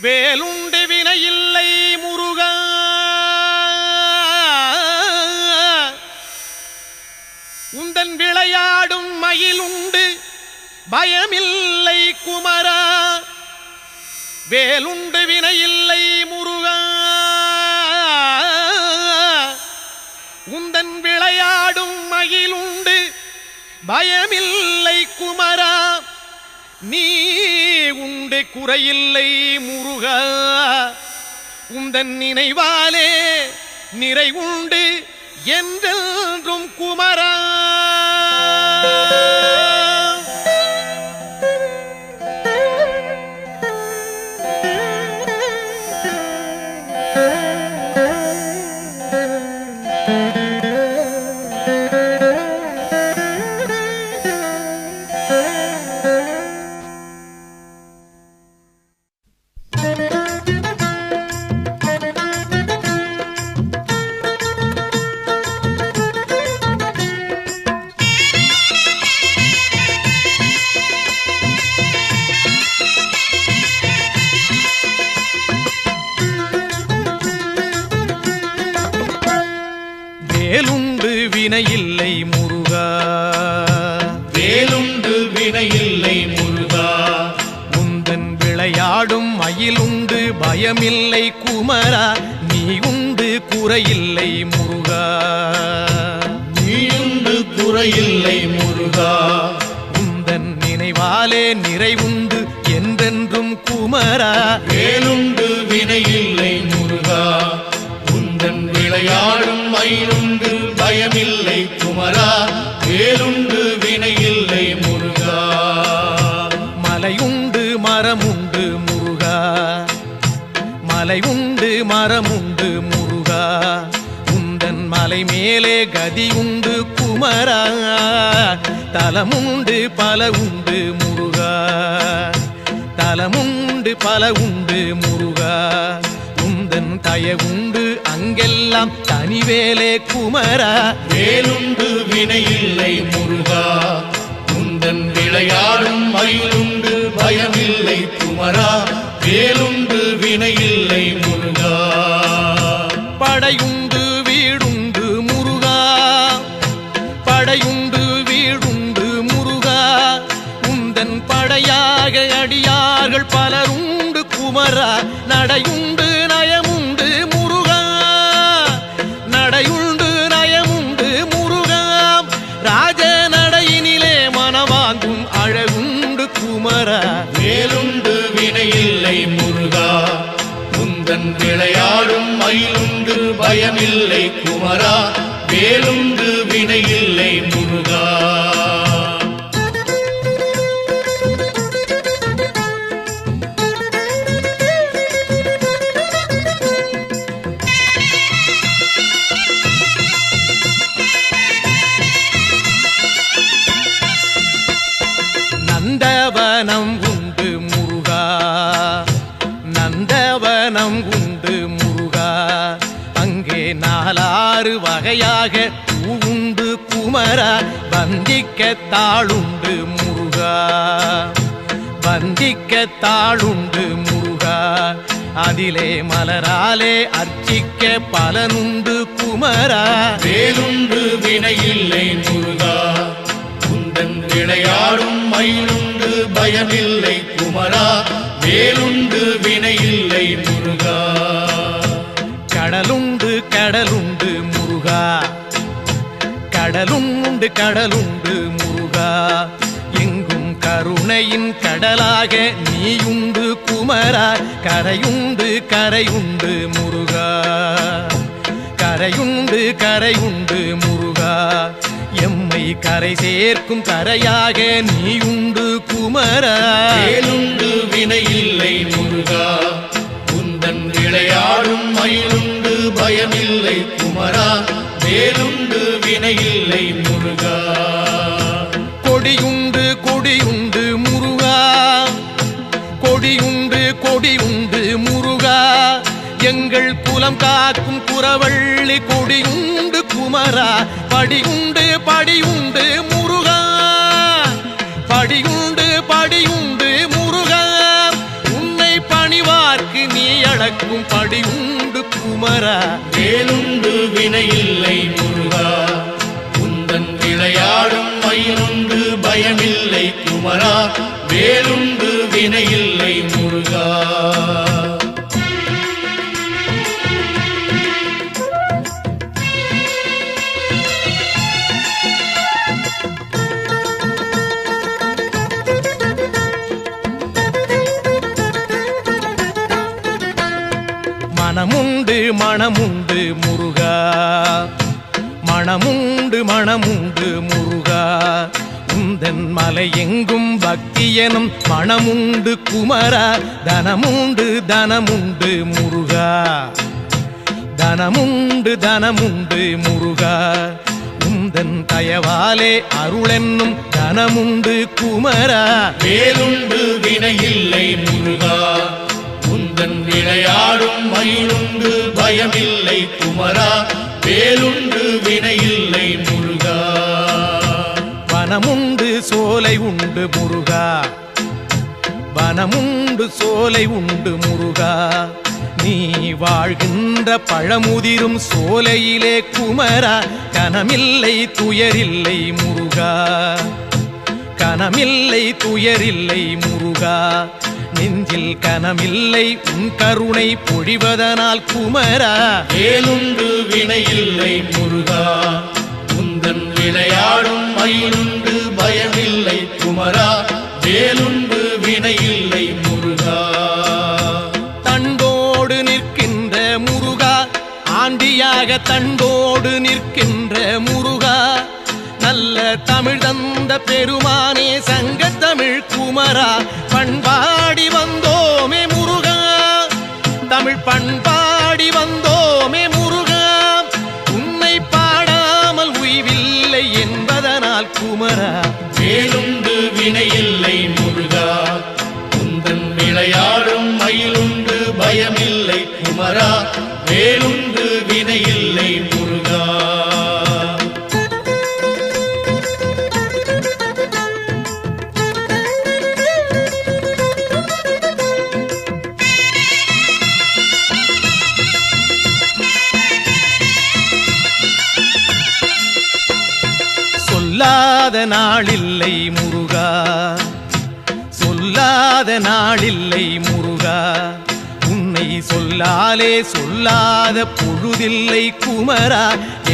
வேலுண்டு வினையில்லை முருகா, உந்தன் விளையாடும் மயிலுண்டு பயமில்லை குமரா. வேலுண்டு வினையில்லை முருகா, உந்தன் விளையாடும் மயிலுண்டு பயமில்லை குமரா. நீ உண்டு குறையில்லை முருகா, உந்தன் நினைவாலே நிறைவுண்டு என்றென்றும் குமரா. வேலுண்டு வினையில்லை முருகா, வேலுண்டு வினையில்லை முருகா, உந்தன் விளையாடும் மயிலுண்டு பயமில்லை குமரா. நீ உண்டு குறையில்லை முருகா, நீயுண்டு குறையில்லை முருகா, உந்தன் நினைவாலே நிறைவுண்டு என்றென்றும் குமரா. வேலுண்டு வினையில்லை முருகா, உந்தன் விளையாடும் மயிலுண்டு பயமில்லை குமரா. வேலுண்டு வினையில்லை முருகா, மலையுண்டு மரமுண்டு முருகா, மலையுண்டு மரமுண்டு முருகா, உந்தன் மலை மேலே கதியுண்டு குமரா. தலமுண்டு பல உண்டு முருகா, தலமுண்டு பல உண்டு முருகா, உந்தன் தயவுண்டு அங்கெல்லாம் தனிவேலே குமரா. வேலுண்டு வினையில்லை முருகா, உந்தன் விளையாடும் மயிலுண்டு பயமில்லை குமரா. வேலுண்டு வினையில்லை முருகா, படையுண்டு வீடுண்டு முருகா, படையுண்டு வீடுண்டு முருகா, உந்தன் படையாக அடியார்கள் பலருண்டு குமரா. நடையுண்டு நயமுண்டு முருகா, நடையுண்டு நயமுண்டு முருகா, ராஜ நடையினிலே மனவாங்கும் அழகுண்டு குமரா. வேலுண்டு வினையில்லை முருகா, உந்தன் விளையாடும் மயிலுண்டு பயமில்லை குமரா. வேலுண்டு வினையில்லை முருகா, நந்தவனம் உண்டு முருகா, நந்தவனம் உண்டு முருகா, அங்கே நாலாறு வகையாக பூவுண்டு குமரா. வந்திக்க தாளுண்டு முருகா, வந்திக்க தாளுண்டு முருகா, அதிலே மலராலே அர்ச்சிக்க பலனுண்டு குமரா. வேலுண்டு வினையில்லை முருகா, உந்தன் விளையாடும் மயிலுண்டு பயமில்லை குமரா. வேலுண்டு வினையில்லை முருகா, கடலுண்டு கடலுண்டு முருகா, கடலுண்டு கடலுண்டு முருகா, எங்கும் கருணையின் கடலாக நீயுண்டு குமரா. கரையுண்டு கரையுண்டு முருகா, கரையுண்டு கரையுண்டு முருகா, எம்மை கரை சேர்க்கும் கரையாக நீயுண்டு குமரா. வேலுண்டு வினையில்லை முருகா, உந்தன் விளையாடும் மயிலுண்டு பயமில்லை குமரா. வேலுண்டு வினையில்லை முருகா, கொடியுண்டு கொடியுண்டு முருகா, கொடியுண்டு கொடியுண்டு முருகா, எங்கள் குலம் காக்கும் குறவள்ளி கொடியுண்டு குமரா. படியுண்டு படியுண்டு முருகா, படியுண்டு படியுண்டு முருகா, உன்னை பணிவார்க்கு காக்கும் படியுண்டு குமரா வேலுண்டு வினையில்லை முருகா உந்தன் விளையாடும் மயிலுண்டு பயமில்லை குமரா வேலுண்டு வினையில்லை முருகா மனமுண்டு மனமுண்டு முருகா மனமுண்டு மனமுண்டு முருகா உந்தன் மலை எங்கும் பக்தி எனும் மனமுண்டு குமரா தனமுண்டு தனமுண்டு முருகா தனமுண்டு தனமுண்டு முருகா உந்தன் தயவாலே அருளென்னும் தனமுண்டு குமரா வேலுண்டு வினையில்லை முருகா உந்தன் விளையாடும் மயிலுண்டு பயமில்லை குமரா வேலுண்டு வினையில்லை முருகா வனமுண்டு சோலை உண்டு முருகா வனமுண்டு சோலை உண்டு முருகா நீ வாழ்கின்ற பழமுதிரும் சோலையிலே குமரா கனமில்லை துயரில்லை முருகா கனமில்லை துயரில்லை முருகா நெஞ்சில் கனமில்லை உன் கருணை பொழிவதனால் குமரா வேலுண்டு வினையில்லை முருகா உந்தன் விளையாடும் மயிலுண்டு பயமில்லை குமரா வேலுண்டு வினையில்லை முருகா தண்டோடு நிற்கின்ற முருகா ஆண்டியாக தண்டோடு நிற்கின்ற முருகா நல்ல தமிழ் தந்த பெருமானே சங்க தமிழ் குமரா பண்பாடி வந்தோமே முருகா தமிழ் பண்பாடி வந்தோமே முருகா உன்னை பாடாமல் உய்வில்லை என்பதனால் குமரா வேலுண்டு வினையில்லை முருகா உந்தன் விளையாடும் மயிலுண்டு பயமில்லை குமரா வேலுண்டு வினையில்லை முருகா சொல்லாத நாளில்லை முருகா சொல்லாத நாளில்லை முருகா உன்னை சொல்லாலே சொல்லாத பொழுதில்லை குமரா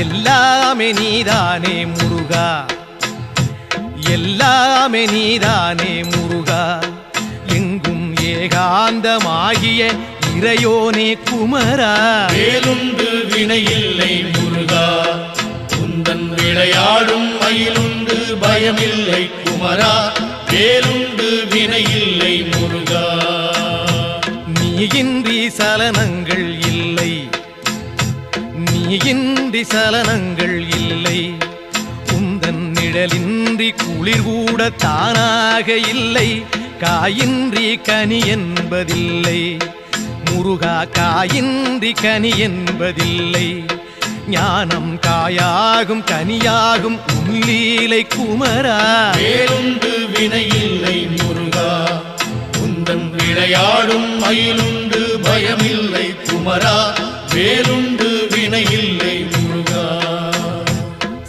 எல்லாமே நீதானே முருகா எல்லாமே நீதானே முருகா எங்கும் ஏகாந்தமாகிய இறையோனே குமரா வேலுண்டு வினையில்லை முருகா உந்தன் விளையாடும் மயிலுண்டு பயமில்லை குமரா வேலுண்டு வினையில்லை முருகா நீயின்றி சலனங்கள் இல்லை நீயின்றி சலனங்கள் இல்லை உந்தன் நிழலின்றி குளிர் கூட தானாக இல்லை காயின்றி கனி என்பதில்லை முருகா காயின்றி கனி என்பதில்லை ஞானம் காயாகும் கனியாகும் உன்லீலை குமரா வேலுண்டு வினையில்லை முருகா உந்தன் விளையாடும் மயிலுண்டு பயமில்லை குமரா வேலுண்டு வினையில்லை முருகா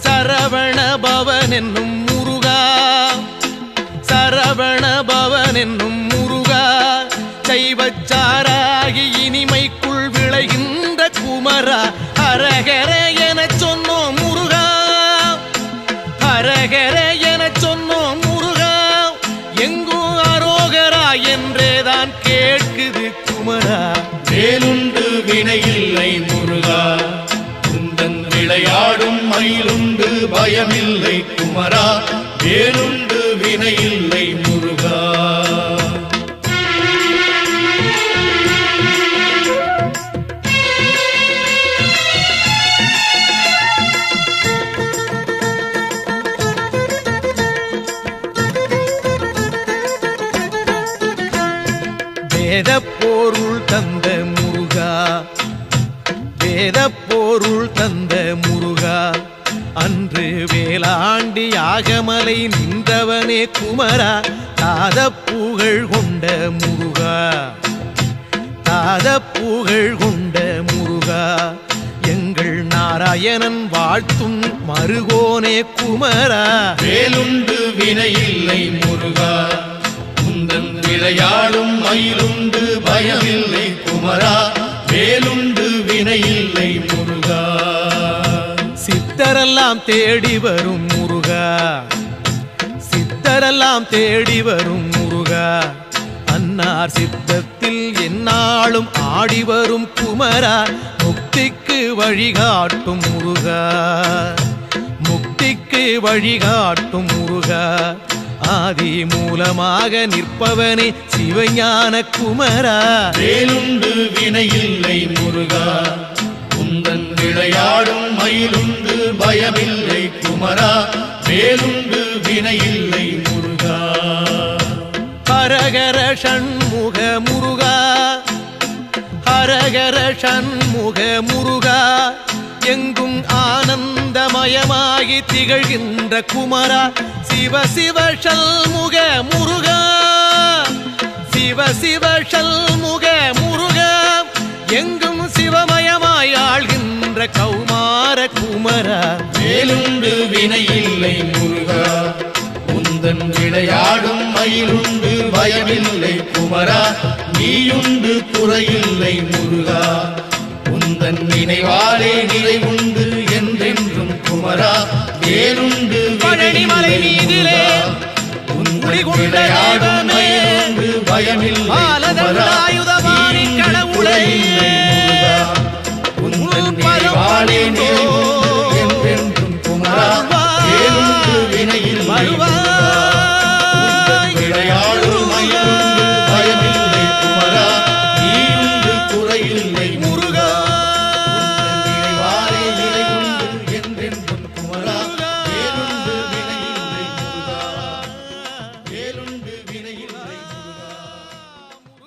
சரவண பவன் என்னும் முருகா சரவண பவன் என்னும் முருகா சைவச்சாராகி இனிமைக்குள் விளைகின்ற குமரா ஹரஹர எனச் சொன்னோம் முருகா ஹரஹர எனச் சொன்னோம் முருகா எங்கும் அரோகரா என்றேதான் கேட்குது குமரா வேலுண்டு வினையில்லை முருகா உந்தன் விளையாடும் மயிலுண்டு பயமில்லை குமரா வேலுண்டு வினையில்லை முருகா வேதப்பொருள் தந்த முருகா வேதப்பொருள் தந்த முருகா அன்று வேளாண்டி யாகமலை நின்றவனே குமரா தாத புகழ் கொண்ட முருகா மாறாத புகழ் கொண்ட முருகா எங்கள் நாராயணன் வாழ்த்தும் மருகோனே குமரா வேலுண்டு வினையில்லை முருகா உந்தன் விளையாடும் மயிலுண்டு பயமில்லை குமரா வேலுண்டு வினையில்லை முருகா சித்தரெல்லாம் தேடி வரும் முருகா சித்தரெல்லாம் தேடி வரும் முருகா அன்னார் சித்தத்தில் எந்நாளும் ஆடி வரும் குமரா முக்திக்கு வழிகாட்டும் முருகா முக்திக்கு வழிகாட்டும் முருகா ஆதி மூலமாக நிற்பவனே சிவஞான குமரா வேலுண்டு வினையில்லை முருகா உந்தன் விளையாடும் மயிலுண்டு பயமில்லை குமரா வேலுண்டு வினையில்லை முருகா ஹரஹர ஷண்முக முருகா ஹரஹர ஷண்முக முருகா எங்கும் ஆனந்தமயமாகி திகழ்கின்ற குமரா சிவ சிவ ஷண்முக முருகா சிவ சிவ ஷண்முக முருகா எங்கும் சிவமயமாய் ஆள்கின்ற கௌமார குமரா வேலுண்டு வினையில்லை முருகா உந்தன் விளையாடும் மயிலுண்டு பயமில்லை குமரா நீயுண்டு குறையில்லை முருகா உந்தன் நினைவாலே நிறைவுண்டு என்றென்றும் குமரா வேலுண்டு பழனிமலை மீதிலே உந்தன் விளையாடும் மயிலுண்டு பயமில்லை குமரா நீயுண்டு குறையில்லை முருகா உந்தன் நினைவாலே நிறைவுண்டு என்றென்றும் குமரா வேலுண்டு வினையில்லை விளையாடும் மயிலுண்டு பயமில்லை குமரா நீயுண்டு குறையில்லை முருகா நினைவாலே நிறைவுண்டு என்றென்றும் குமரா வேலுண்டு வினையில்லை முருகா வேலுண்டு வினையில்லை முருகா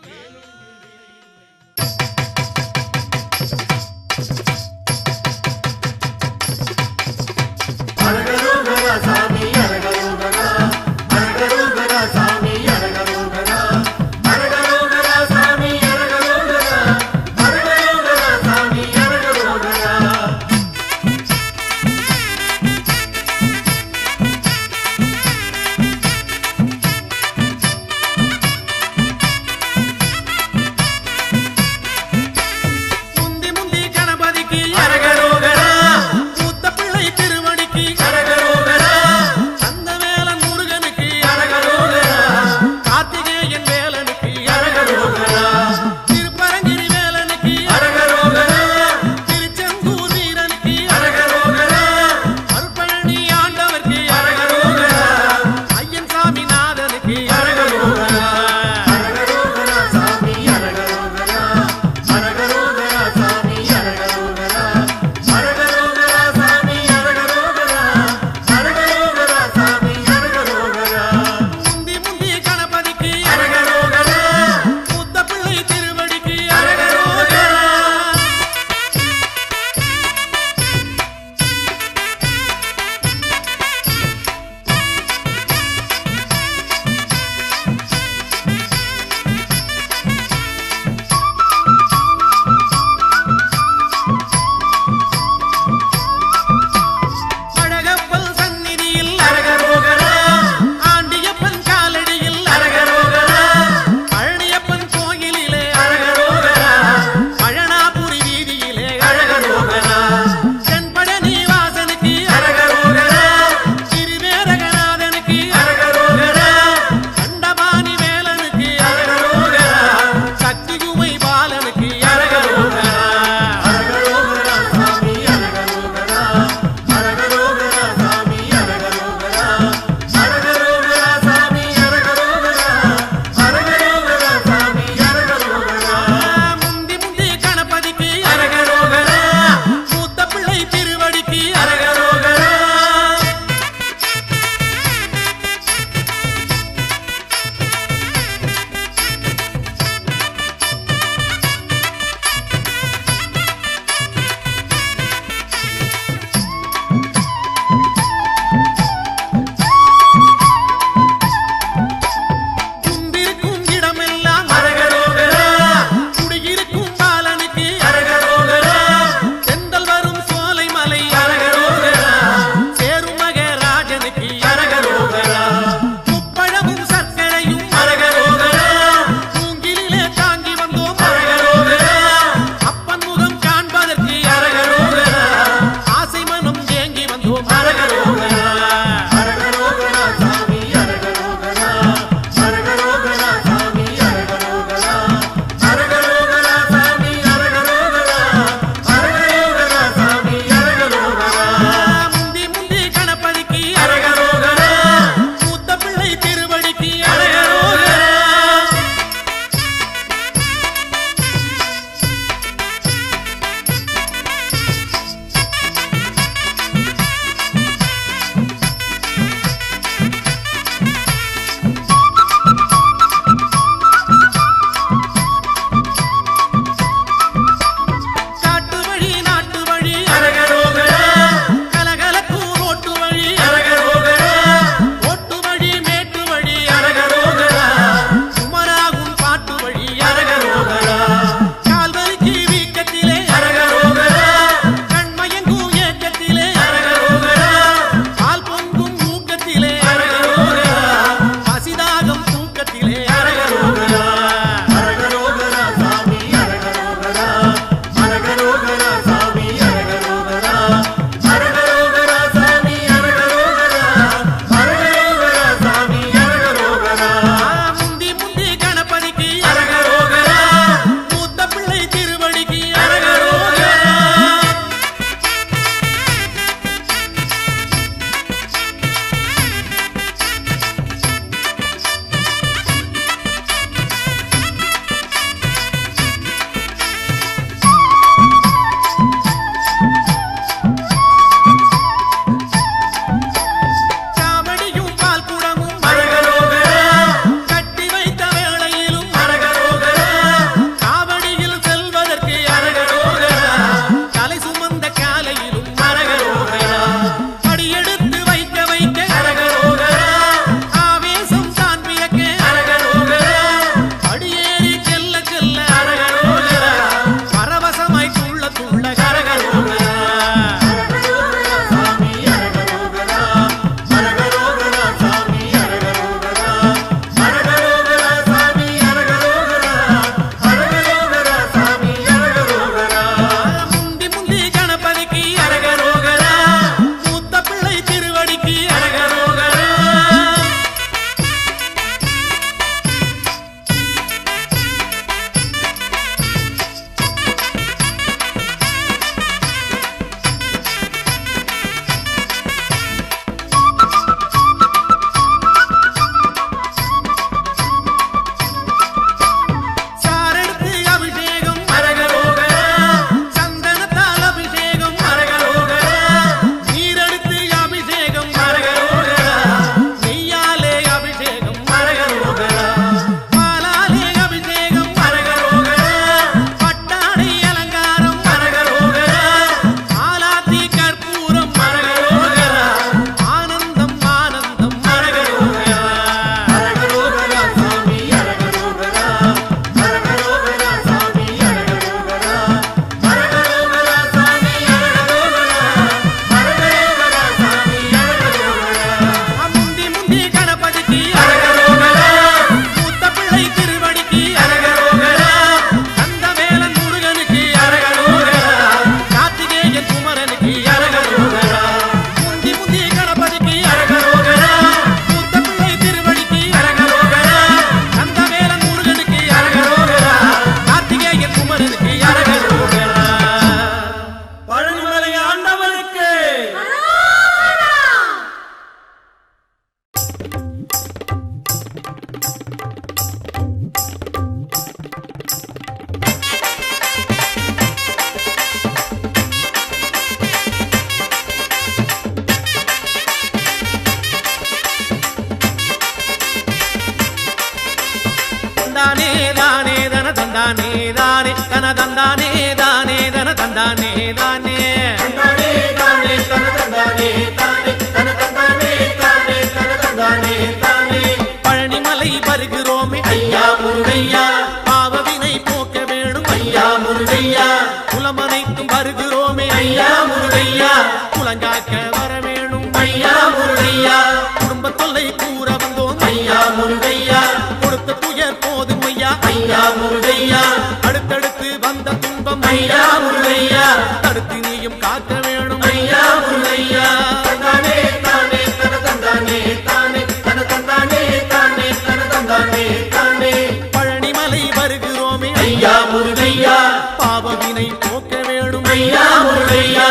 தந்தானே தானே தன தந்தானே தானே தந்தானே தானே தன தந்தானே தானே தன தந்தானே தானே தன தந்தானே தானே பழனிமலை வருகிறோமே ஐயா முருகையா பாவவினை போக்க வேணும் ஐயா முருகையா குலமனைக்கும் வருகிறோமே ஐயா முருகையா குலங்காக்க வர வேணும் ஐயா முருகையா குடும்ப தொல்லை கூற வந்தோம் ஐயா முருகையா கொடுத்த துயர் போதும் ஐயா ஐயா முருகையா அடுத்தடுத்து வந்த துன்பம் ஐயா முருகையா தடுத்து நீயும் காக்க வேணும் ஐயா முருகையா தந்தானே தானே தன தந்தானே தானே தன தந்தானே தானே தன தந்தானே தானே பழனிமலை வருகிறோமே ஐயா முருகையா பாவவினை போக்க வேணும் ஐயா முருகையா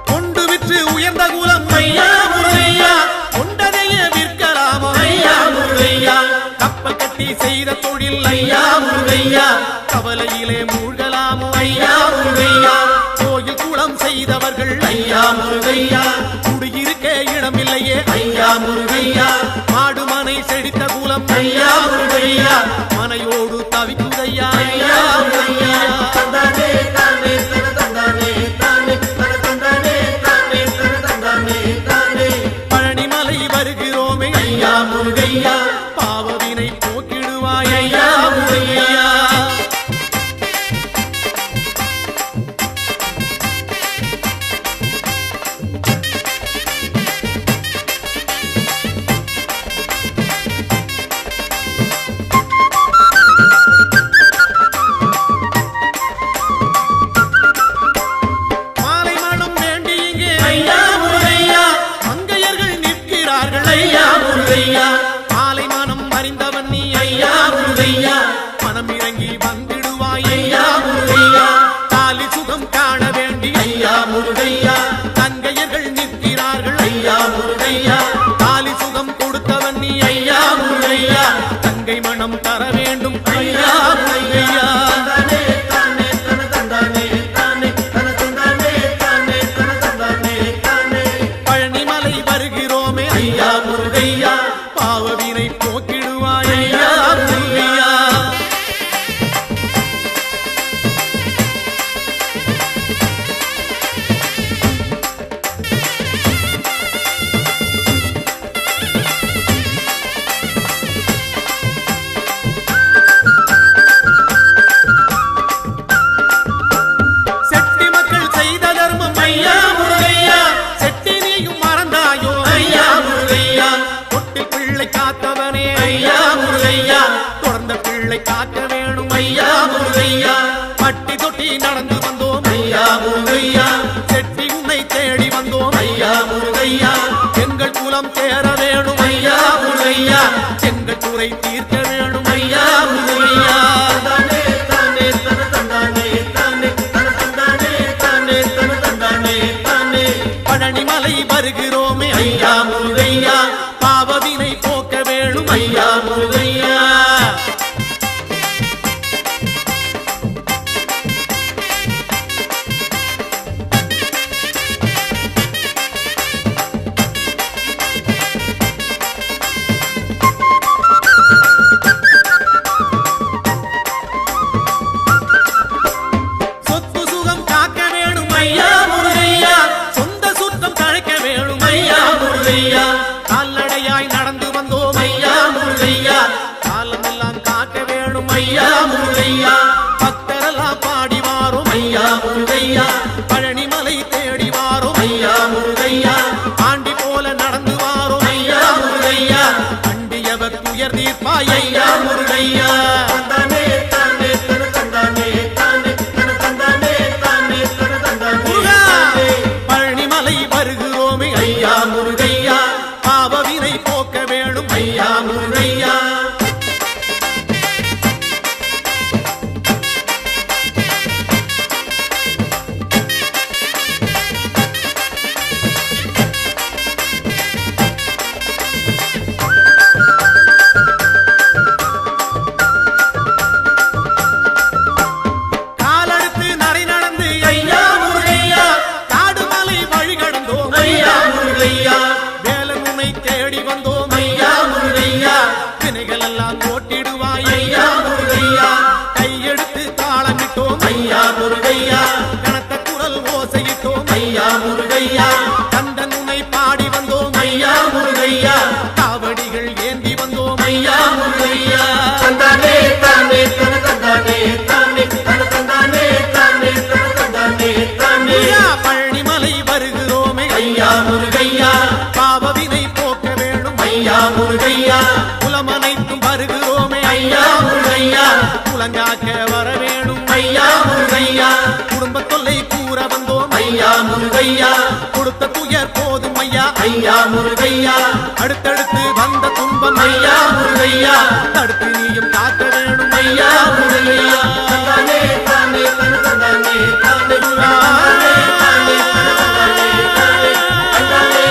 கொண்டு விற்று உயர்ந்த குலம் ஐயா முருகையா கொண்டதையே விற்கலாமோ ஐயா முருகையா கப்பல் கட்டி செய்த தொழில் ஐயா முருகையா கவலையிலே மூழ்கலாமோ ஐயா முருகையா கோயில் குளம் செய்தவர்கள் ஐயா முருகையா குடியிருக்க இடமில்லையே ஐயா முருகையா மாடுமனை செழித்த குலம் ஐயா முருகையா மனையோடு தவிக்குதையா ஐயா முருகையா தந்தானே தானே தன தந்தானே தானே தன தந்தானே தானே தன தந்தானே தானே பழனிமலை வருகிறோமே ஐயா முருகையா பாவவினை போக்கிடுவாய் ஐயா முருகையா மாலை மனம் வேண்டி இங்கே ஐயா முருகையா மங்கையர்கள் நிற்கிறார்கள் ஐயா முருகையா மாலை மனம் அறிந்தவன் நீ ஐயா முருகையா மனம் இறங்கி வந்திடுவாய் ஐயா முருகையா தாலி சுகம் காண வேண்டி ஐயா முருகையா தங்கையர்கள் நிற்கிறார்கள் ஐயா முருகையா தாலி சுகம் கொடுத்தவன் நீ ஐயா முருகையா தங்கை மனம் தர வேண்டும் ஐயா முருகையா தந்தானே தானே தன தந்தானே தானே தன தந்தானே தானே தன தந்தானே தானே பழனிமலை வருகிறோமே ஐயா முருகையா பாவவினை போக்கிடுவாய் ஐயா முருகையா செட்டி மக்கள் செய்த தர்மம் ஐயா முருகையா செட்டி நீயும் மறந்தாயோ ஐயா முருகையா தொட்டில் பிள்ளை காத்தவனே ஐயா முருகையா தொடர்ந்த பிள்ளை காக்க வேணும் ஐயா முருகையா பட்டி தொட்டி நடந்து வந்தோம் ஐயா முருகையா செட்டி உன்னை தேடி வந்தோம் ஐயா முருகையா எங்கள் குலம் தேர வேணும் ஐயா முருகையா எங்கள் குறை தீர்க்க வேணும் ஐயா முருகையா தந்தானே தானே தன தந்தானே தானே தன தந்தானே தானே தன தந்தானே தானே பழனிமலை வருகிறோமே ஐயா முருகையா பாவவினை போக்க வேணும் ஐயா முருகையா சொத்து சுகம் காக்க வேணும் ஐயா முருகையா சொந்த சுத்தம் தழைக்க வேணும் ஐயா முருகையா கால்நடையாய் நடந்து வந்தோம் ஐயா முருகையா காலமெல்லாம் காக்க வேணும் ஐயா முருகையா பக்தரெல்லாம் பாடி வாரும் ஐயா முருகையா பழனிமலை தேடி வாரும் ஐயா முருகையா ஆண்டி போல நடந்து வாரும் ஐயா முருகையா அண்டியவர் துயர் தீர்ப்பாய் ஐயா முருகையா தந்தானே தானே தன தந்தானே தானே தன தந்தானே தானே தன தந்தானே முருகா! தானே பழனிமலை வருகிறோமே ஐயா முருகையா பாவவினை போக்க வேணும் ஐயா முருகையா வினைகள் எல்லாம் ஓட்டிடுவாய் ஐயா முருகையா கையெடுத்து தாளமிட்டோம் ஐயா முருகையா கனத்த குரல் ஓசையிட்டோம் ஐயா முருகையா கந்தன் உன்னை பாடி வந்தோம் ஐயா முருகையா காவடிகள் ஏந்தி வந்தோம் ஐயா முருகையா தந்தானே தானே தன தந்தானே தானே தன தந்தானே தானே தன தந்தானே தானே ஐயா பழனிமலை வருகிறோமே ஐயா முருகையா பாவவினை போக்க வேணும் ஐயா முருகையா குலமனைத்தும் வருகிறோமே ஐயா முருகையா குலங்காக்க வர வேணும் ஐயா முருகையா குடும்ப தொல்லை கூற வந்தோம் ஐயா முருகையா கொடுத்த துயர் போதும் ஐயா ஐயா முருகையா அடுத்தடுத்து வந்த துன்பம் ஐயா முருகையா தடுத்து நீயும் காக்க வேணும் ஐயா முருகையா தந்தானே தானே தன தந்தானே தானே தந்தானே தானே தந்தானே தானே தந்தானே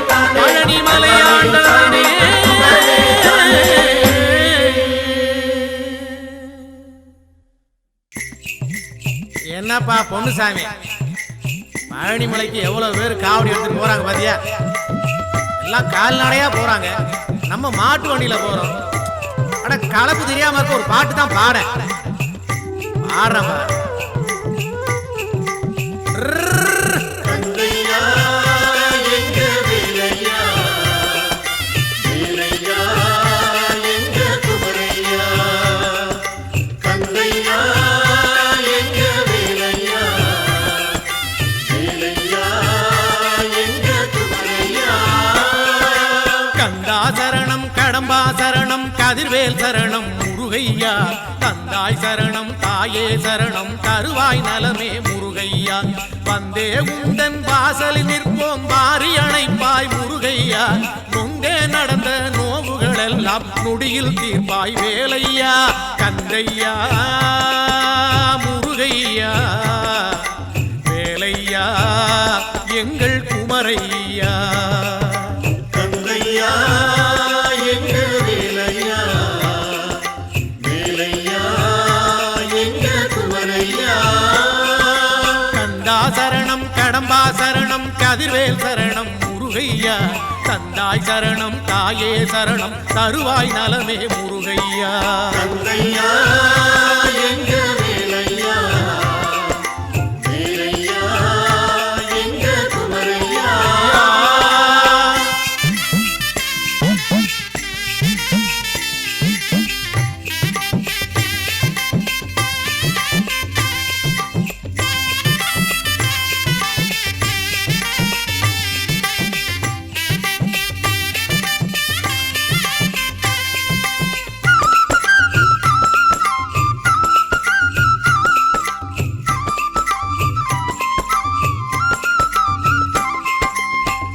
தானே பழனிமலை ஆண்டவனே என்னப்பா பொன்னுசாமி பழனிமலைக்கு எவ்வளவு பேர் காவடி எடுத்துட்டு போறாங்க பாத்தியா எல்லாம் கால்நடையா போறாங்க நம்ம மாட்டு வண்டியில போறோம் ஆனா கலப்பு தெரியாம இருக்க ஒரு பாட்டு தான் பாடுறேன் கந்தையா எங்க வேலையா வேலையா எங்க குமரையா கந்தையா எங்க வேலையா வேலையா எங்க குமரையா கந்தா சரணம் கடம்பா சரணம் கதிர்வேல் சரணம் முருகையா தந்தாய் சரணம் தாயே சரணம் தருவாய் நலமே முருகையா வந்தே உந்தன் வாசலில் நிற்போம் வாரி அணைப்பாய் முருகையா நொந்தே நடந்த நோவுகள் எல்லாம் நொடியில் தீர்ப்பாய் வேலையா கந்தையா முருகையா வேலையா எங்கள் குமரையா கந்தையா எங்க வேலையா வேலையா எங்க குமரையா கந்தா சரணம் கடம்பா சரணம் கதிர்வேல் சரணம் முருகையா தந்தாய் சரணம் தாயே சரணம் தருவாய் நலமே முருகையா கந்தையா எங்க வேலையா வேலையா எங்க குமரையா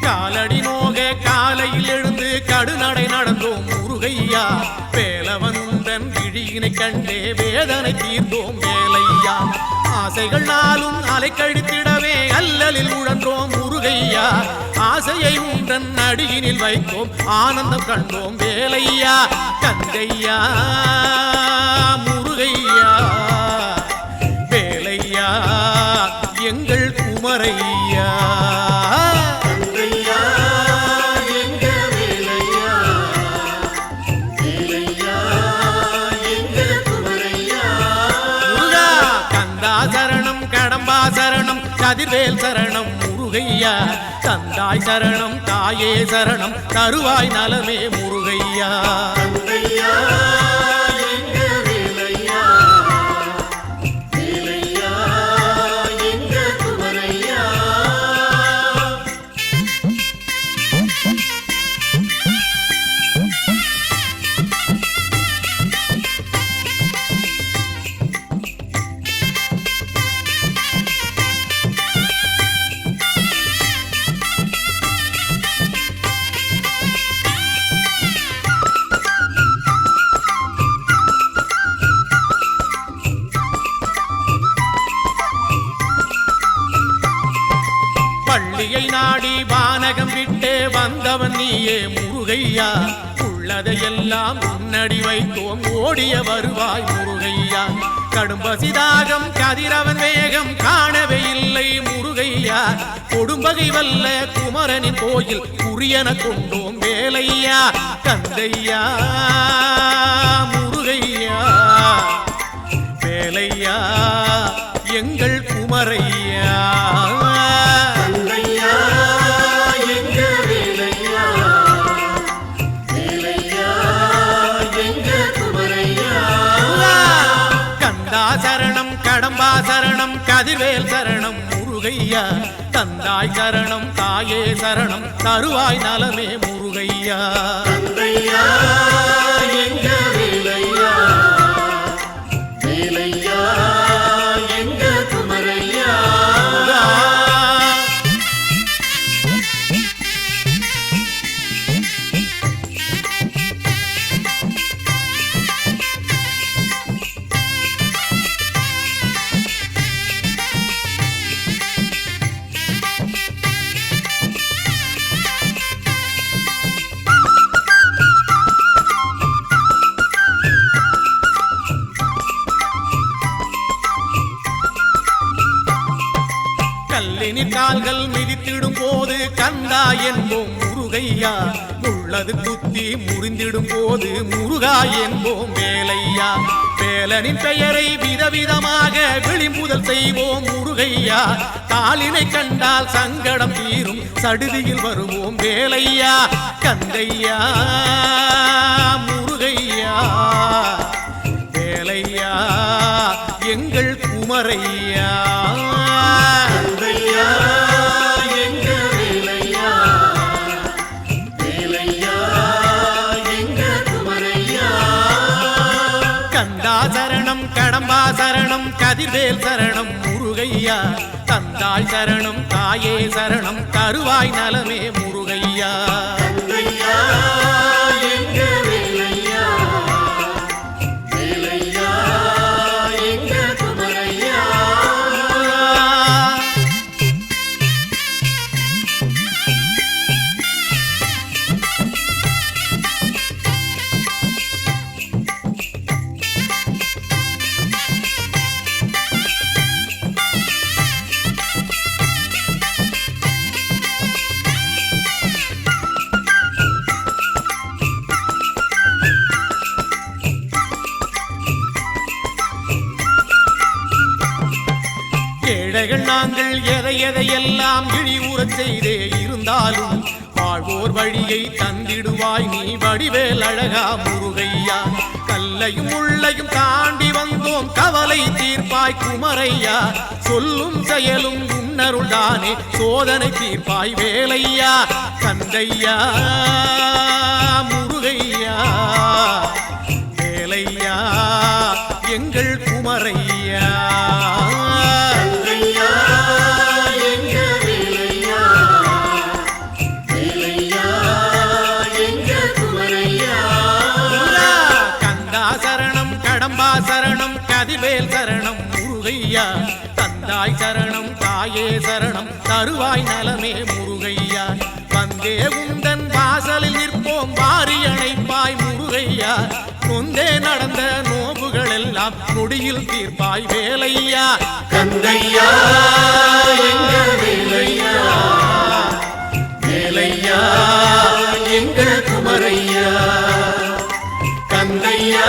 காலடி நோக காலையில் எழுந்து கடுநடை நடந்தோம் முருகையா வேலவன் உந்தன் விழியினை கண்டே வேதனை தீர்ந்தோம் வேலையா ஆசைகள் நாளும் அலைக்கழித்திடவே அல்லலில் உழன்றோம் முருகையா ஆசையை உந்தன் அடியினில் வைத்தோம் ஆனந்தம் கண்டோம் வேலையா கந்தையா முருகையா வேலையா எங்கள் குமரையா கந்தையா எங்க வேலையா வேலையா எங்க குமரையா முருகா கந்தா சரணம் கடம்பா சரணம் கதிர்வேல் சரணம் முருகையா தந்தாய் சரணம் தாயே சரணம் தருவாய் நலமே முருகையா கந்தையா எங்க வேலையா வேலையா எங்க குமரையா பள்ளியை நாடி வானகம் விட்டே வந்தவன் நீயே முருகையா உள்ள உள்ளதையெல்லாம் முன்னடி வைத்தோம் ஓடிய வருவாய் முருகையா கடும்பசிதாகம் கதிரவன் வேகம் காணவே இல்லை முருகையா கொடும்பகை வல்ல குமரனின் கோயில் குறியன கொண்டோம் வேலையா கந்தையா முருகையா வேலையா எங்கள் குமரையா சரணம் கடம்பா சரணம் கதிர்வேல் சரணம் முருகையா தந்தாய் சரணம் தாயே சரணம் தருவாய் நலமே முருகையா கல்லினின் கால்கள் மிதித்திடும் போது கந்தா என்போம் முருகையா உள்ளது குத்தி முறிந்திடும் போது முருகா என்போம் வேலையா வேலனின் பெயரை விதவிதமாக விளிம்புதல் செய்வோம் முருகையா தாளினை கண்டால் சங்கடம் தீரும் சடுதியில் வருவோம் வேலையா கந்தையா முருகையா வேலையா எங்கள் குமரையா சரணம் கடம்பா சரணம் கதிர்வேல் சரணம் முருகையா தந்தாய் சரணம் தாயே சரணம் தருவாய் நலமே முருகையா ஏழைகள் நாங்கள் எதையெல்லாம் இழிவுறச் செய்தே இருந்தாலும் வாழ்வோர் வழியை தந்திடுவாய் நீ வடிவேல் அழகா முருகையா கல்லையும் உள்ளையும் தாண்டி வந்தோம் கவலை தீர்ப்பாய் குமரையா சொல்லும் செயலும் உன்னருள்தானே சோதனை தீர்ப்பாய் வேலையா கந்தையா முருகையா வேலையா எங்கள் குமரையா சரணம் கதிர்வேல் சரணம் முருகையா தந்தாய் சரணம் தாயே சரணம் தருவாய் நலமே முருகையா வந்தே உந்தன் வாசலில் நிற்போம் வாரி அணைப்பாய் முருகையா நொந்தே நடந்த நோவுகள் எல்லாம் நொடியில் தீர்ப்பாய் வேலையா கந்தையா எங்கள் வேலையா வேலையா எங்கள் குமரையா கந்தையா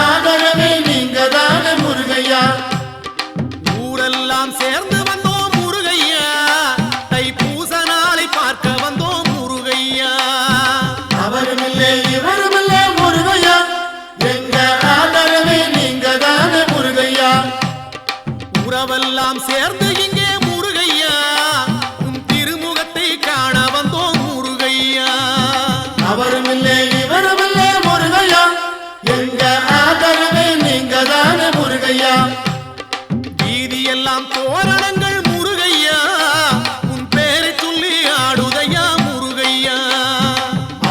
ஆதரவே நீங்க தானே முருகையா. ஊரெல்லாம் சேர்ந்து வந்தோம் முருகையா, தைப்பூச நாளை பார்க்க வந்தோம் முருகையா. அவருமில்லை இவருமில்லை முருகையா, எங்க ஆதரவே நீங்க தானே முருகையா. உறவெல்லாம் சேர்ந்து இங்கே முருகையா, உன் திருமுகத்தை காண வந்தோம் முருகையா. அவருமில்லை இவருமில்லை முருகையா, எங்க ஆதரவே நீங்க தானே முருகையா. வீதியெல்லாம் தோரணங்கள் முருகையா, உன் பேரை சொல்லி ஆடுதையா முருகையா.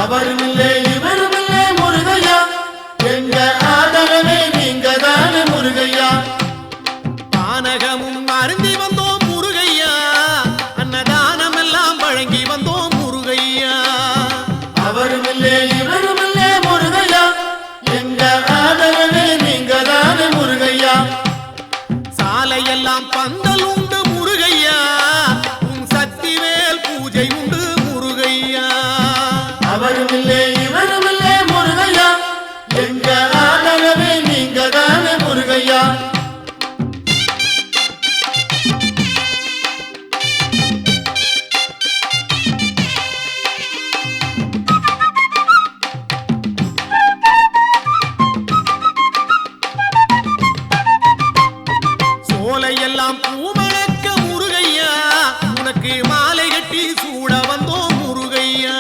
அவருமில்லை இவருமில்லை முருகையா, எங்க ஆதரவே நீங்க தானே முருகையா. பானகமும் அருந்தி வந்தோம் முருகையா, அன்னதானம் எல்லாம் வழங்கி வந்தோம் முருகையா. அவருமில்லை இவருமில்லை முருகையா, எங்க ஆதரவே நீங்க தானே முருகையா. சாலையெல்லாம் பந்தல் உண்டு முருகையா, உன் சக்திவேல் பூஜை உண்டு முருகையா. அவருமில்லை இவருமில்லை முருகையா, எங்க ஆதரவே நீங்க தானே முருகையா. சோலையெல்லாம் பூமணக்க முருகையா, உனக்கு மாலை கட்டி சூட வந்தோம் முருகையா.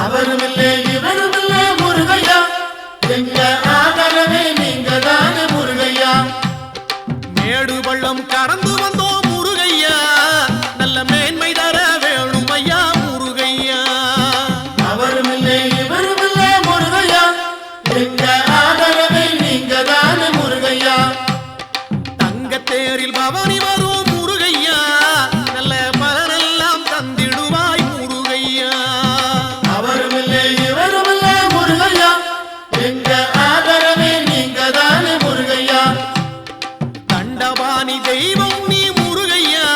அவருமில்லை இவருமில்லை முருகையா, எங்க ஆதரவே நீங்க தானே முருகையா. மேடு பள்ளம் கடந்து வந்தோம் முருகையா, நல்ல மேன்மை தர வேணும் ஐயா முருகையா. அவருமில்லை இவருமில்லை முருகையா, எங்க ஆதரவே நீங்க தானே முருகையா. தங்கத்தேரில் பவனி வரும் முருகையா, நல்ல பலனெல்லாம் தந்திடுவாய் முருகையா. அவருமில்லை இவருமில்லை முருகையா, எங்க ஆதரவே நீங்க தானே முருகையா. தண்டபாணி தெய்வம் நீ முருகையா,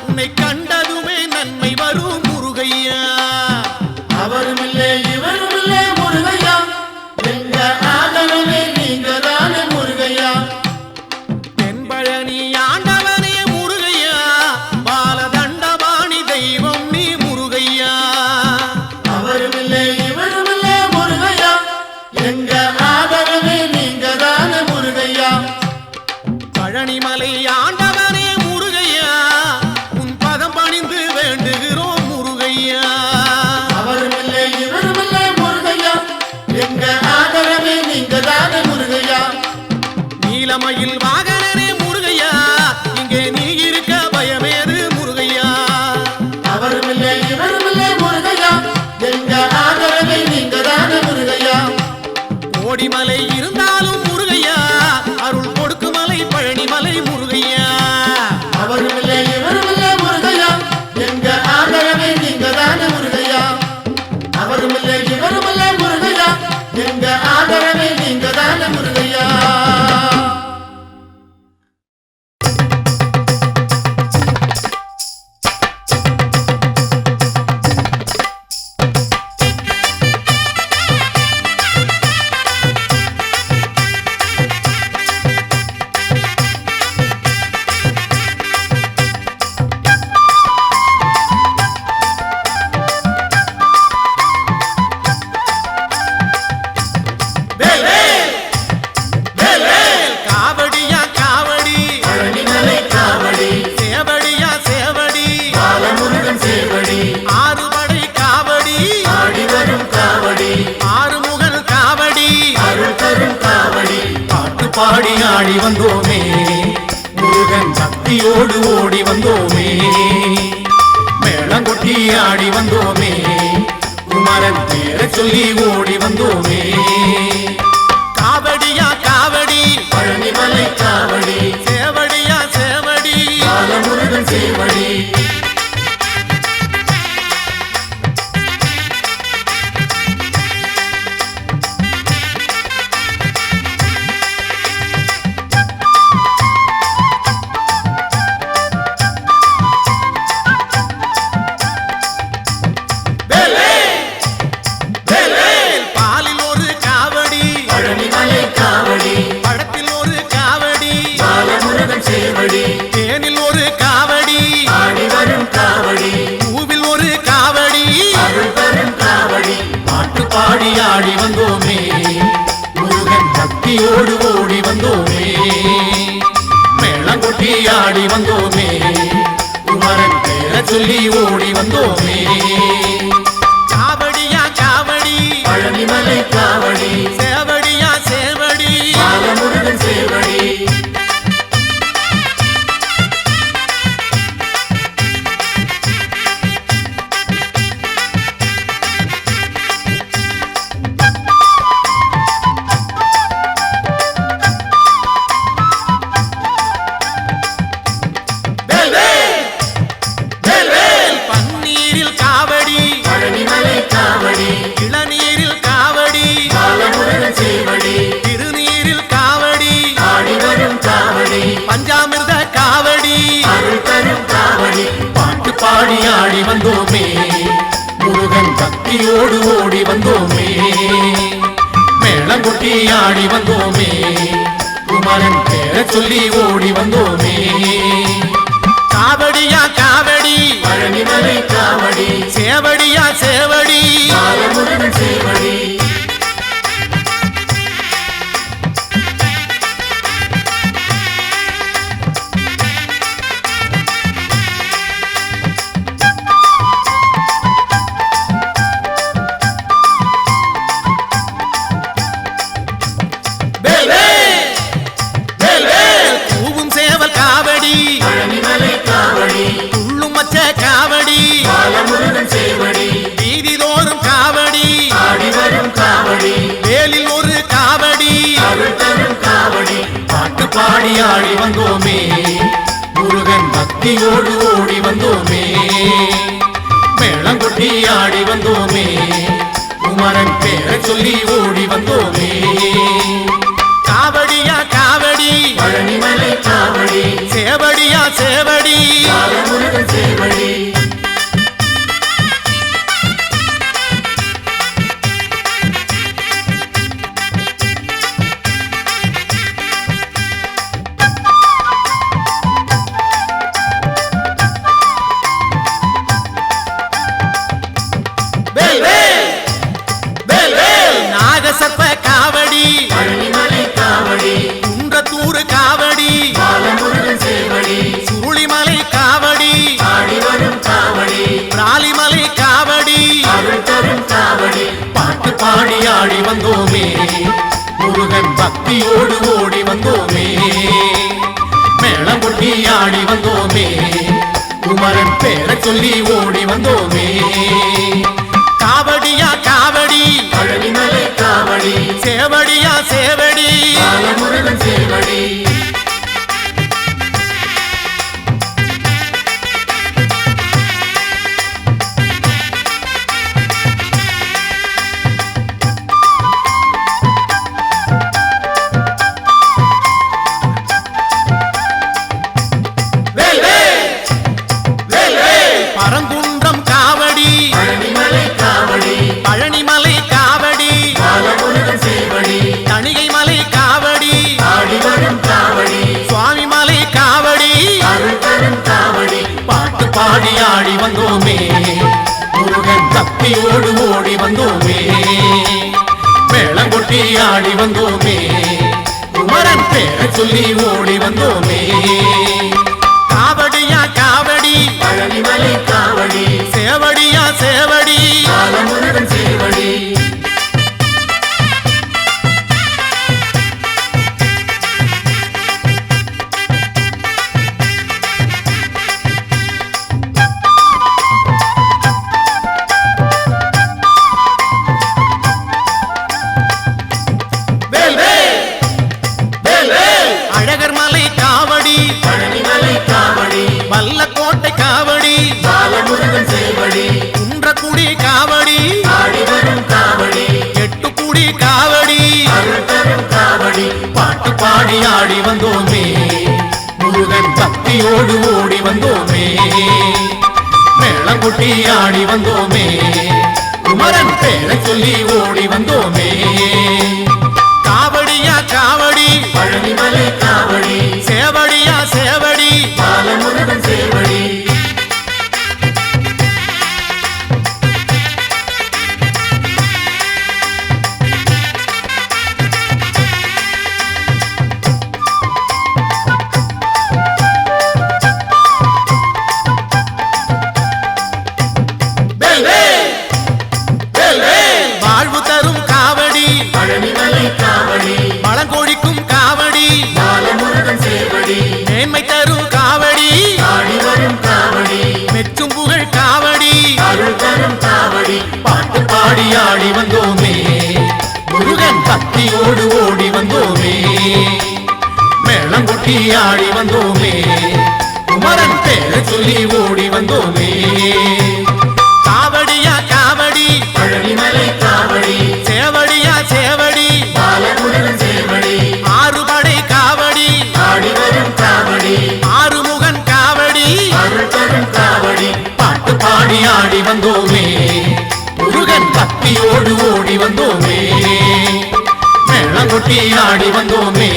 உன்னை கண்டதுமே நன்மை வரும் முருகையா. அவருமில்லை இவருமில்லை முருகையா, எங்க ஆதரவே நீங்க தானே முருகையா. தென்பழனி ஆண்டவனே முருகையா, பாலதண்டபாணி தெய்வம் நீ முருகையா. அவருமில்லை இவருமில்லை முருகையா, எங்க ஆதரவே நீங்க தானே முருகையா. பழனிமலை ஆண்டவனே முருகையா, உன் பதம் பணிந்து வேண்டுகிறோம் முருகையா. அவருமில்லை இவருமில்லை முருகையா, எங்க ஆதரவே நீங்க தானே முருகையா. நீலமயில் வாகனனே முருகையா, இங்கே நீ இருக்க பயமேது முருகையா. அவருமில்லை இவருமில்லை முருகையா, எங்க ஆதரவே நீங்க தானே முருகையா. கோடிமலை இருந்தாலும் முருகையா, அருள் கொடுக்குமலை பழனிமலை முருகையா. அவருமில்லை இவருமில்லை முருகையா, எங்க ஆதரவே நீங்க தானே முருகையா. அவருமில்லை இவருமில்லை முருகையா, எங்க ஆதரவே நீங்க தானே முருகையா. காவடியா காவடி, பழனிமலை காவடி, சேவடியா சேவடி, பாலமுருகன் சேவடி, ஆறுபடை காவடி, ஆடி வரும் காவடி, ஆறுமுகன் காவடி, அருள் தரும் காவடி. பாட்டு பாடி ஆடி வந்தோமே, முருகன் பக்தியோடு ஓடி வந்தோமே. மேளங்கொட்டி ஆடி வந்தோமே, குமரன் பேரை சொல்லி ஓடி வந்தோமே. காவடியா காவடி, பழனிமலை காவடி, சேவடியா சேவடி, பாலமுருகன் சேவடி. பாலில் ஒரு காவடி, பழனிமலை பாட்டு பாடி ஆடி வந்தோமே முருகன் பக்தியோடு ஓடி வந்தோமே மேளங்கொட்டி ஆடி வந்தோமே குமரன் பேரை சொல்லி ஓடி வந்தோமே காவடியா காவடி பழனிமலை காவடி சேவடியா சேவடி பாலமுருகன் சேவடி பன்னீரில் காவடி பழனிமலை காவடி இளநீரில் காவடி பாலமுருகன் சேவடி திருநீரில் காவடி ஆடி வரும் காவடி பஞ்சாமிர்த காவடி அருள் தரும் காவடி பாட்டு பாடி ஆடி வந்தோமே முருகன் பக்தியோடு ஓடி வந்தோமே மேளங்கொட்டி ஆடி வந்தோமே குமரன் பேரை சொல்லி ஓடி வந்தோமே காவடியா காவடி பழனிமலை காவடி சேவடியா சேவடி பாலமுருகன் சேவடி பூவும் சேவல் காவடி பழனிமலை காவடி துள்ளும் மச்ச காவடி பாலமுருகன் சேவடி வீதிதோறும் காவடி ஆடி வரும் காவடி வேலில் ஒரு காவடி அருள் தரும் காவடி பாட்டு பாடி ஆடி வந்தோமே முருகன் பக்தியோடு ஓடி வந்தோமே மேளங்கொட்டி ஆடி வந்தோமே குமரன் பேரை சொல்லி ஓடி வந்தோமே காவடியா காவடி பழனிமலை காவடி சேவடியா சேவடி பாலமுருகன் சேவடி நாகசர்ப்ப காவடி பழனிமலை காவடி குன்றத்தூர் காவடி பாலமுருகன் சேவடி சுருளிமலை காவடி ஆடி வரும் காவடி ராலிமலை காவடி அருள் தரும் காவடி பாட்டு பாடி ஆடி வந்தோமே முருகன் பக்தியோடு ஓடி வந்தோமே மேளங்கொட்டி ஆடி வந்தோமே குமரன் பேரை சொல்லி ஓடி வந்தோமே காவடியா காவடி பழனிமலை காவடி சேவடியா சேவடி பாலமுருகன் சேவடி பரங்குன்றம் காவடி பழனிமலை காவடி பழனிமலை காவடி பாலமுருகன் சேவடி தணிகை மலை காவடி ஆடி வரும் காவடி சுவாமி மலை காவடி அருள் தரும் காவடி பாட்டு பாடி ஆடி வந்தோமே முருகன் பக்தியோடு ஓடி வந்தோமே மேளங்கொட்டி ஆடி வந்தோமே குமரன் பேரை சொல்லி ஓடி வந்தோமே காவடியா காவடி பழனிமலை காவடி சேவடியா சேவடி பாலமுருகன் சேவடி அழகர் மலை காவடி பழனிமலை காவடி வல்லக்கோட்டை காவடி பாலமுருகன் சேவடி குன்றக்குடி காவடி ஆடி வரும் காவடி எட்டுக்குடி காவடி அருள் தரும் காவடி பாட்டு பாடி ஆடி வந்தோமே முருகன் பக்தியோடு ஓடி வந்தோமே மேளங்கொட்டி ஆடி வந்தோமே குமரன் பேரை சொல்லி ஓடி வந்தோமே காவடியா காவடி பழனிமலை காவடி சேவடியா சேவடி பாலமுருகன் சேவடி பாடி ஆடி வந்தோமே முருகன் பக்தியோடு ஓடி வந்தோமே மேளங்கொட்டி ஆடி வந்தோமே குமரன் பேரை சொல்லி ஓடி வந்தோமே காவடியா காவடி பழனிமலை காவடி சேவடியா சேவடி பாலமுருகன் சேவடி ஆறுபடை காவடி ஆடி வரும் காவடி ஆறுமுகன் காவடி அருள் தரும் காவடி பாட்டு பாடி ஆடி வந்தோமே முருகன் பக்தியோடு ஓடி வந்தோமே மேளங்கொட்டி ஆடி வந்தோமே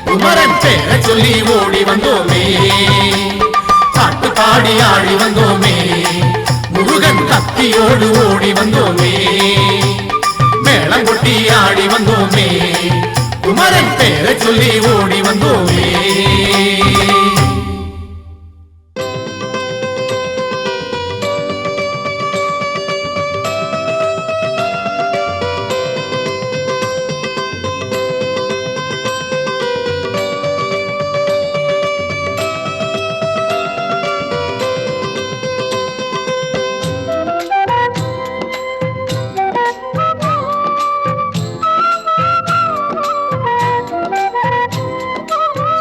குமரன் பேரை சொல்லி ஓடி வந்தோமே பாட்டு பாடி ஆடி வந்தோமே முருகன் பக்தியோடு ஓடி வந்தோமே மேளங்கொட்டி ஆடி வந்தோமே குமரன் பேரை சொல்லி ஓடி வந்தோமே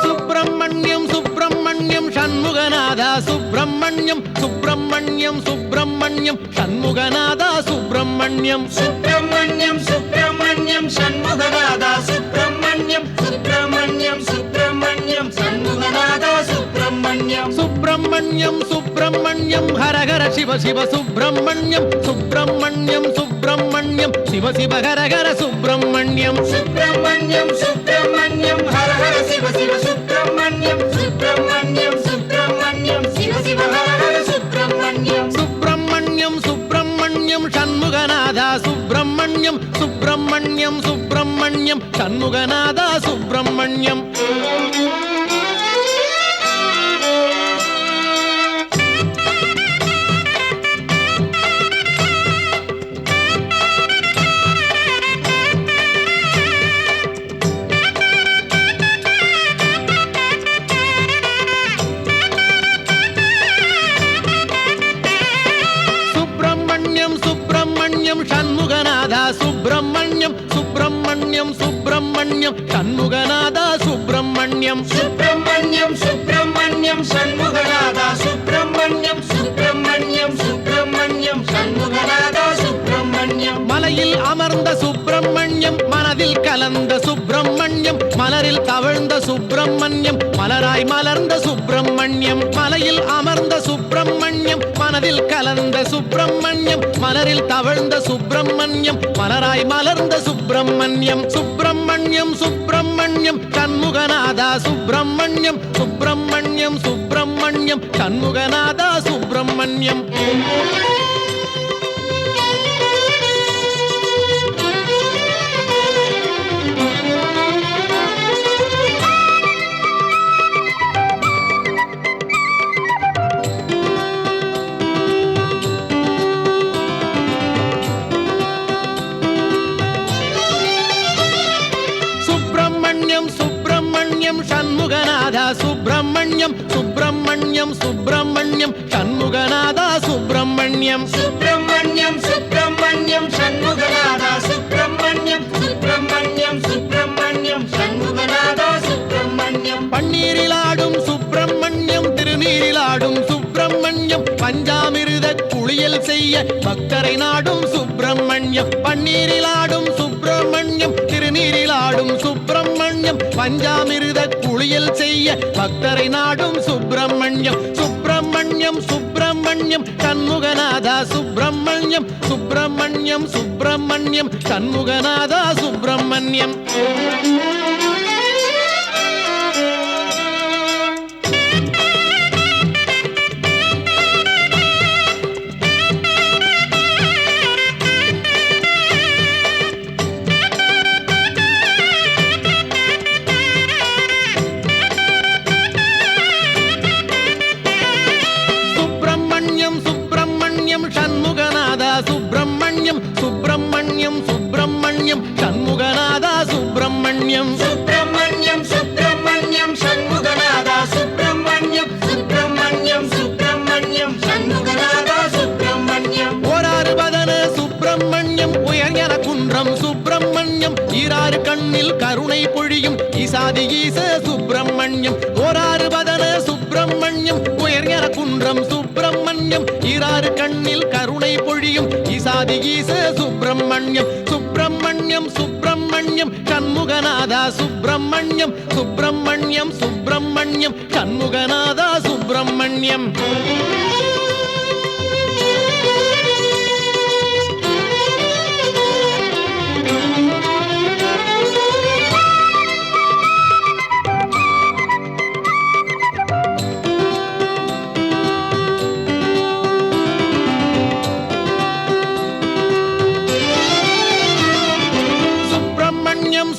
சுப்பிரமணியம் சுப்பிரமணியம் சுப்பிரமணியம் சண்முகநாதா சுப்பிரமணியம் சுப்பிரமணியம் சுப்பிரமணியம் சண்முகநாதா சுப்பிரமணியம் சுப்பிரமணியம் சுப்பிரமணியம் சண்முகநாதா சுப்பிரமணியம் சுப்பிரமணியம் சுப்பிரமணியம் ஹரஹர சிவ சிவ சுப்பிரமணியம் சுப்பிரமணியம் சுப்பிரமணியம் சிவ சிவ ஹரஹர சுப்பிரமணியம் சுப்பிரமணியம் சுப்பிரமணியம் ஹர ஹர சிவ சிவ சுப்பிரமணியம் சுப்பிரமணியம் சுப்பிரமணியம் சிவ சிவ ஹர ஹர சுப்பிரமணியம் சுப்பிரமணியம் சுப்பிரமணியம் சண்முகநாதா சுப்பிரமணியம் சுப்பிரமணியம் சுப்பிரமணியம் சண்முகநாதா சுப்பிரமணியம் சண்முகநாதா சுப்பிரமணியம் சுப்பிரமணியம் சுப்பிரமணியம் சண்முகநாதா சுப்பிரமணியம் சுப்பிரமணியம் சுப்பிரமணியம் சண்முகநாதா சுப்பிரமணியம் சுப்பிரமணியம் சுப்பிரமணியம் சண்முகநாதா சுப்பிரமணியம் மலையில் அமர்ந்த சுப்பிரமணியம் மனதில் கலந்த சுப்பிரமணியம் மலரில் தவழ்ந்த சுப்பிரமணியம் மலராய் மலர்ந்த சுப்பிரமணியம் மலையில் அமர்ந்த சுப்பிரமணியம் மனதில் கலந்த சுப்பிரமணியம் மலரில் தவழ்ந்த சுப்பிரமணியம் மலராய் மலர்ந்த சுப்பிரமணியம் சுப்பிரமணியம் சுப்பிரமணியம் சண்முகநாதா சுப்பிரமணியம் சுப்பிரமணியம் சுப்பிரமணியம் சண்முகநாதா சுப்பிரமணியம் சுப்பிரமணியம் சண்முகநாதா சுப்பிரமணியம் சுப்பிரமணியம் சுப்பிரமணியம் சண்முகநாதா சுப்பிரமணியம் சுப்பிரமணியம் சுப்பிரமணியம் சண்முகநாதா சுப்பிரமணியம் சுப்பிரமணியம் சுப்பிரமணியம் சண்முகநாதா சுப்பிரமணியம் பன்னீரிலாடும் சுப்பிரமணியம் திருநீரிலாடும் சுப்பிரமணியம் பஞ்சாமிருத குளியல் செய்ய பக்தரை நாடும் சுப்பிரமணியம் பன்னீரிலாடும் சுப்பிரமணியம் திருநீரிலாடும் சுப்பிரமணியம் பஞ்சாமிருத குளியல் செய்ய பக்தரை நாடும் சுப்பிரமணியம் சுப்பிரமணியம் சுப்பிரமணியம் சண்முகநாதா சுப்பிரமணியம் சுப்பிரமணியம் சுப்பிரமணியம் சண்முகநாதா சுப்பிரமணியம் சண்முகநாதா சுப்பிரமணியம் சுப்பிரமணியம் சுப்பிரமணியம் சண்முகநாதா சுப்பிரமணியம் சுப்பிரமணியம் சுப்பிரமணியம் சண்முகநாதா சுப்பிரமணியம் சுப்பிரமணியம் சுப்பிரமணியம் சண்முகநாதா சுப்பிரமணியம் ஓராறு பதன சுப்பிரமணியம் சுப்பிரமணியம் உயர்ஞன குன்றம் சுப்பிரமணியம் ஈராறு கண்ணில் கருணை பொழியும் ஈசாதி ஈச சுப்பிரமணியம் ஓராறு பதன சுப்பிரமணியம் உயர்ஞன குன்றம் சுப்பிரமணியம் ஈராறு கண்ணில் கருணை பொழியும் ஈசாதி ஈச சுப்பிரமணியம் சுப்பிரமணியம் சுப்பிரமணியம் சண்முகநாதா சுப்பிரமணியம் சுப்பிரமணியம் சுப்பிரமணியம் சண்முகநாதா சுப்பிரமணியம்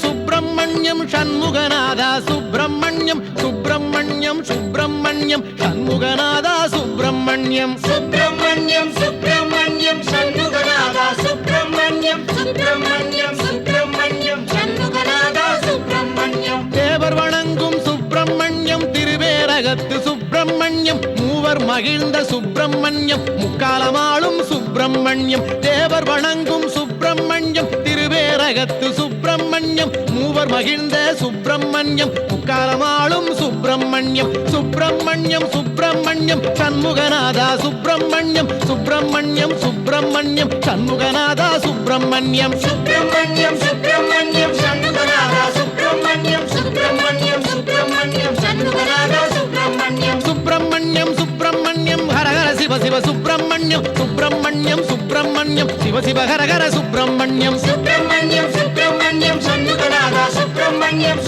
சுப்பிரமணியம் சண்முகநாதா சுப்பிரமணியம் சுப்பிரமணியம் சுப்பிரமணியம் சண்முகநாதா சுப்பிரமணியம் சுப்பிரமணியம் சுப்பிரமணியம் சண்முகநாதா சுப்பிரமணியம் சுப்பிரமணியம் சுப்பிரமணியம் சண்முகநாதா சுப்பிரமணியம் தேவர் வணங்கும் சுப்பிரமணியம் திருவேரகத்து சுப்பிரமணியம் மூவர் மகிழ்ந்த சுப்பிரமணியம் முக்காலமாளும் சுப்பிரமணியம் தேவர் வணங்கும் சுப்பிரமணியம் திருவேரகத்து சுப்பிரமணியம் மூவர் மகிழ்ந்த சுப்பிரமணியம் முக்காலமாளும் சுப்பிரமணியம் சுப்பிரமணியம் சுப்பிரமணியம் சண்முகநாதா சுப்பிரமணியம் சுப்பிரமணியம் சுப்பிரமணியம் சண்முகநாதா சுப்பிரமணியம் சுப்பிரமணியம் சுப்பிரமணியம் சண்முகநாதா சுப்பிரமணியம் சுப்பிரமணியம் சுப்பிரமணியம் சண்முகநாதா சுப்பிரமணியம் சுப்பிரமணியம் சுப்பிரமணியம் ஹரஹர சிவ சிவ சுப்பிரமணியம் சுப்பிரமணியம் சுப்பிரமணியம் சிவ சிவ ஹரஹர சுப்பிரமணியம் சுப்பிரமணியம் சுப்பிரமணியம் சண்முகநாதா சுப்பிரமணியம்